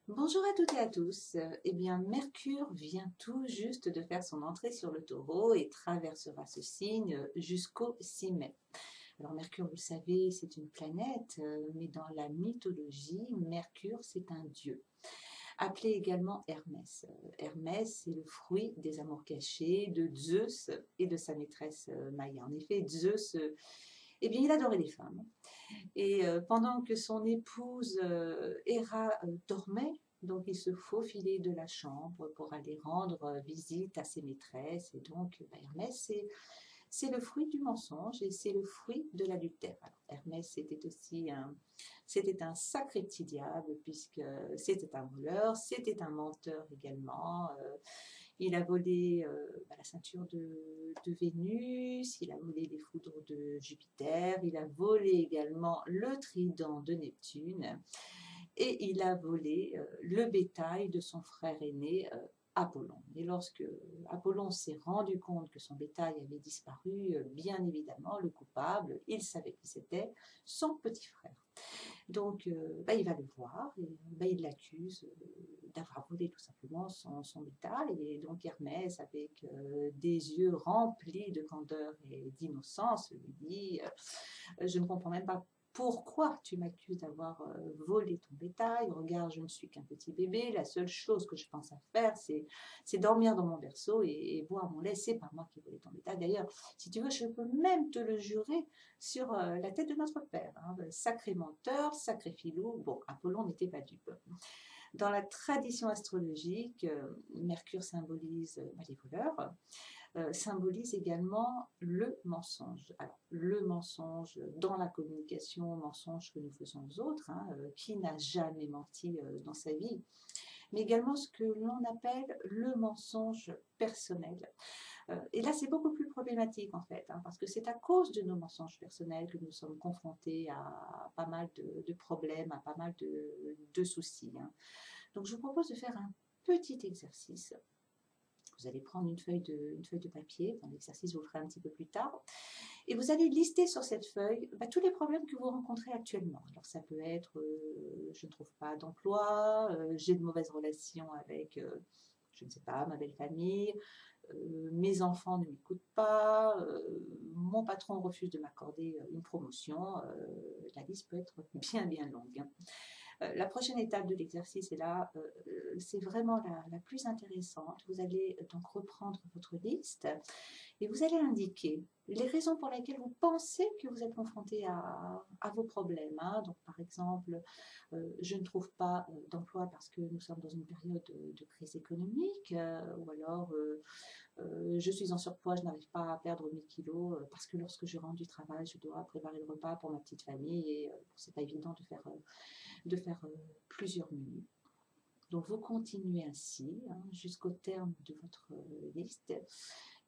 Bonjour à toutes et à tous. Eh bien, Mercure vient tout juste de faire son entrée sur le Taureau et traversera ce signe jusqu'au 6 mai. Alors Mercure, vous le savez, c'est une planète, mais dans la mythologie, Mercure, c'est un dieu, appelé également Hermès. Hermès, c'est le fruit des amours cachés de Zeus et de sa maîtresse Maïa. En effet, Zeus, eh bien, il adorait les femmes. Et pendant que son épouse Héra dormait, donc il se faufilait de la chambre pour aller rendre visite à ses maîtresses. Et donc Hermès, c'est le fruit du mensonge et c'est le fruit de l'adultère. Alors Hermès, c'était un sacré petit diable puisque c'était un voleur, c'était un menteur également. Il a volé la ceinture de Vénus, il a volé les foudres de Jupiter, il a volé également le trident de Neptune et il a volé le bétail de son frère aîné Apollon. Et lorsque Apollon s'est rendu compte que son bétail avait disparu, bien évidemment, le coupable, il savait qui c'était, son petit frère. Donc, il va le voir et il l'accuse d'avoir volé tout simplement son bétail. Et donc Hermès, avec des yeux remplis de candeur et d'innocence, lui dit je ne comprends même pas pourquoi tu m'accuses d'avoir volé ton bétail. Regarde, je ne suis qu'un petit bébé. La seule chose que je pense à faire, c'est dormir dans mon berceau et boire mon lait. C'est pas moi qui ai volé ton bétail. D'ailleurs, si tu veux, je peux même te le jurer sur la tête de notre père. Hein. Sacré menteur, sacré filou. Bon, Apollon n'était pas dupe. Dans la tradition astrologique, Mercure symbolise les voleurs, symbolise également le mensonge. Alors, le mensonge dans la communication, mensonge que nous faisons aux autres, hein, qui n'a jamais menti dans sa vie, mais également ce que l'on appelle le mensonge personnel. Et là, c'est beaucoup plus problématique en fait, hein, parce que c'est à cause de nos mensonges personnels que nous sommes confrontés à pas mal de problèmes, à pas mal de soucis. Hein. Donc, je vous propose de faire un petit exercice. Vous allez prendre une feuille de papier, l'exercice vous le ferez un petit peu plus tard, et vous allez lister sur cette feuille tous les problèmes que vous rencontrez actuellement. Alors ça peut être je ne trouve pas d'emploi, j'ai de mauvaises relations avec, je ne sais pas, ma belle famille, mes enfants ne m'écoutent pas, mon patron refuse de m'accorder une promotion, la liste peut être bien longue. Hein. La prochaine étape de l'exercice est là, c'est vraiment la plus intéressante. Vous allez donc reprendre votre liste et vous allez indiquer les raisons pour lesquelles vous pensez que vous êtes confronté à vos problèmes. Hein. Donc, par exemple, je ne trouve pas d'emploi parce que nous sommes dans une période de crise économique, ou alors je suis en surpoids, je n'arrive pas à perdre mes kilos parce que lorsque je rentre du travail, je dois préparer le repas pour ma petite famille et c'est pas évident de faire plusieurs menus. Donc vous continuez ainsi hein, jusqu'au terme de votre liste.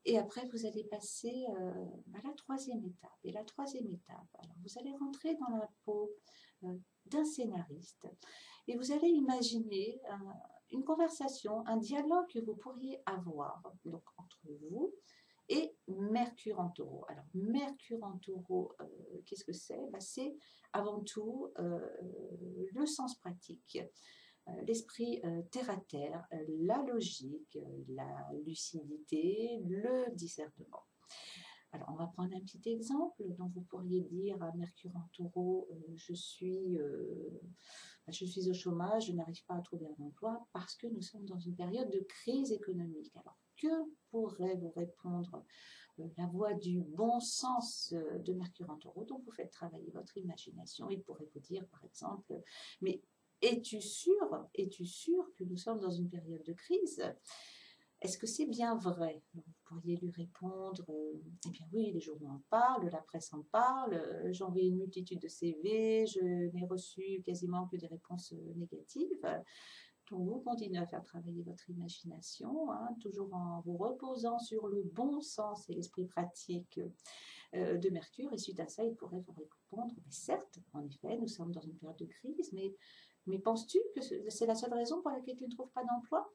Et après, vous allez passer à la troisième étape. Et la troisième étape, alors vous allez rentrer dans la peau d'un scénariste et vous allez imaginer une conversation, un dialogue que vous pourriez avoir donc, entre vous et Mercure en taureau. Alors, Mercure en taureau, qu'est-ce que c'est? C'est avant tout le sens pratique, l'esprit terre à terre, la logique, la lucidité, le discernement. Alors, on va prendre un petit exemple. Donc, vous pourriez dire à Mercure en taureau, je suis au chômage, je n'arrive pas à trouver un emploi parce que nous sommes dans une période de crise économique. Alors, que pourrait vous répondre la voix du bon sens de Mercure en taureau? Donc, vous faites travailler votre imagination. Il pourrait vous dire, par exemple, mais es-tu sûr que nous sommes dans une période de crise? Est-ce que c'est bien vrai? Donc, vous pourriez lui répondre, eh bien oui, les journaux en parlent, la presse en parle, j'ai envoyé une multitude de CV, je n'ai reçu quasiment que des réponses négatives. Donc vous continuez à faire travailler votre imagination, hein, toujours en vous reposant sur le bon sens et l'esprit pratique de Mercure. Et suite à ça, il pourrait vous répondre, mais certes, en effet, nous sommes dans une période de crise, mais penses-tu que c'est la seule raison pour laquelle tu ne trouves pas d'emploi?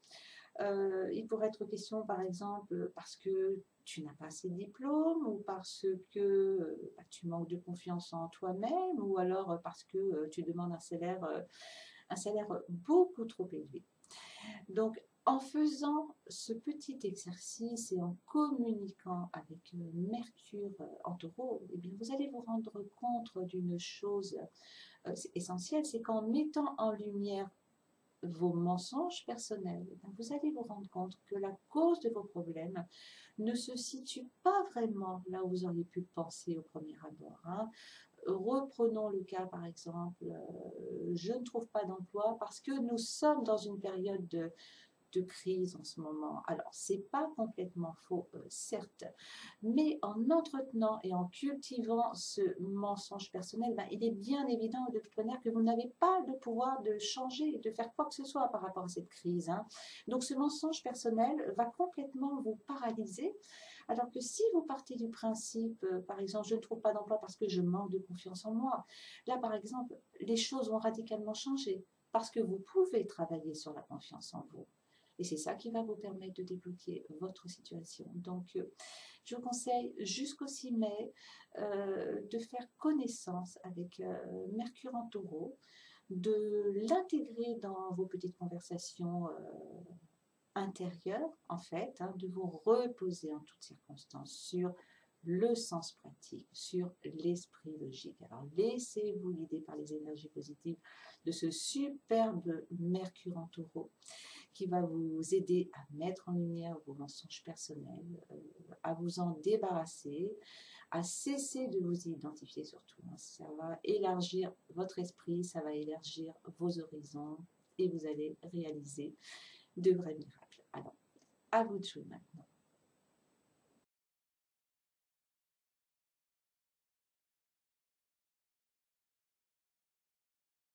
Il pourrait être question, par exemple, parce que tu n'as pas assez de diplôme ou parce que bah, tu manques de confiance en toi-même ou alors parce que tu demandes un salaire beaucoup trop élevé. Donc, en faisant ce petit exercice et en communiquant avec Mercure en taureau, eh bien, vous allez vous rendre compte d'une chose essentielle, c'est qu'en mettant en lumière vos mensonges personnels, eh bien, vous allez vous rendre compte que la cause de vos problèmes ne se situe pas vraiment là où vous auriez pu penser au premier abord. Hein. Reprenons le cas, par exemple, je ne trouve pas d'emploi parce que nous sommes dans une période de crise en ce moment. Alors, c'est pas complètement faux, certes, mais en entretenant et en cultivant ce mensonge personnel, ben, il est bien évident de toute manière que vous n'avez pas le pouvoir de changer, de faire quoi que ce soit par rapport à cette crise. Hein. Donc, ce mensonge personnel va complètement vous paralyser. Alors que si vous partez du principe, par exemple, je ne trouve pas d'emploi parce que je manque de confiance en moi, là, par exemple, les choses vont radicalement changer parce que vous pouvez travailler sur la confiance en vous. Et c'est ça qui va vous permettre de débloquer votre situation. Donc, je vous conseille jusqu'au 6 mai de faire connaissance avec Mercure en taureau, de l'intégrer dans vos petites conversations intérieures, en fait, hein, de vous reposer en toutes circonstances sur le sens pratique, sur l'esprit logique. Alors, laissez-vous guider par les énergies positives de ce superbe Mercure en taureau qui va vous aider à mettre en lumière vos mensonges personnels, à vous en débarrasser, à cesser de vous identifier surtout. Hein. Ça va élargir votre esprit, ça va élargir vos horizons et vous allez réaliser de vrais miracles. Alors, à vous de jouer maintenant.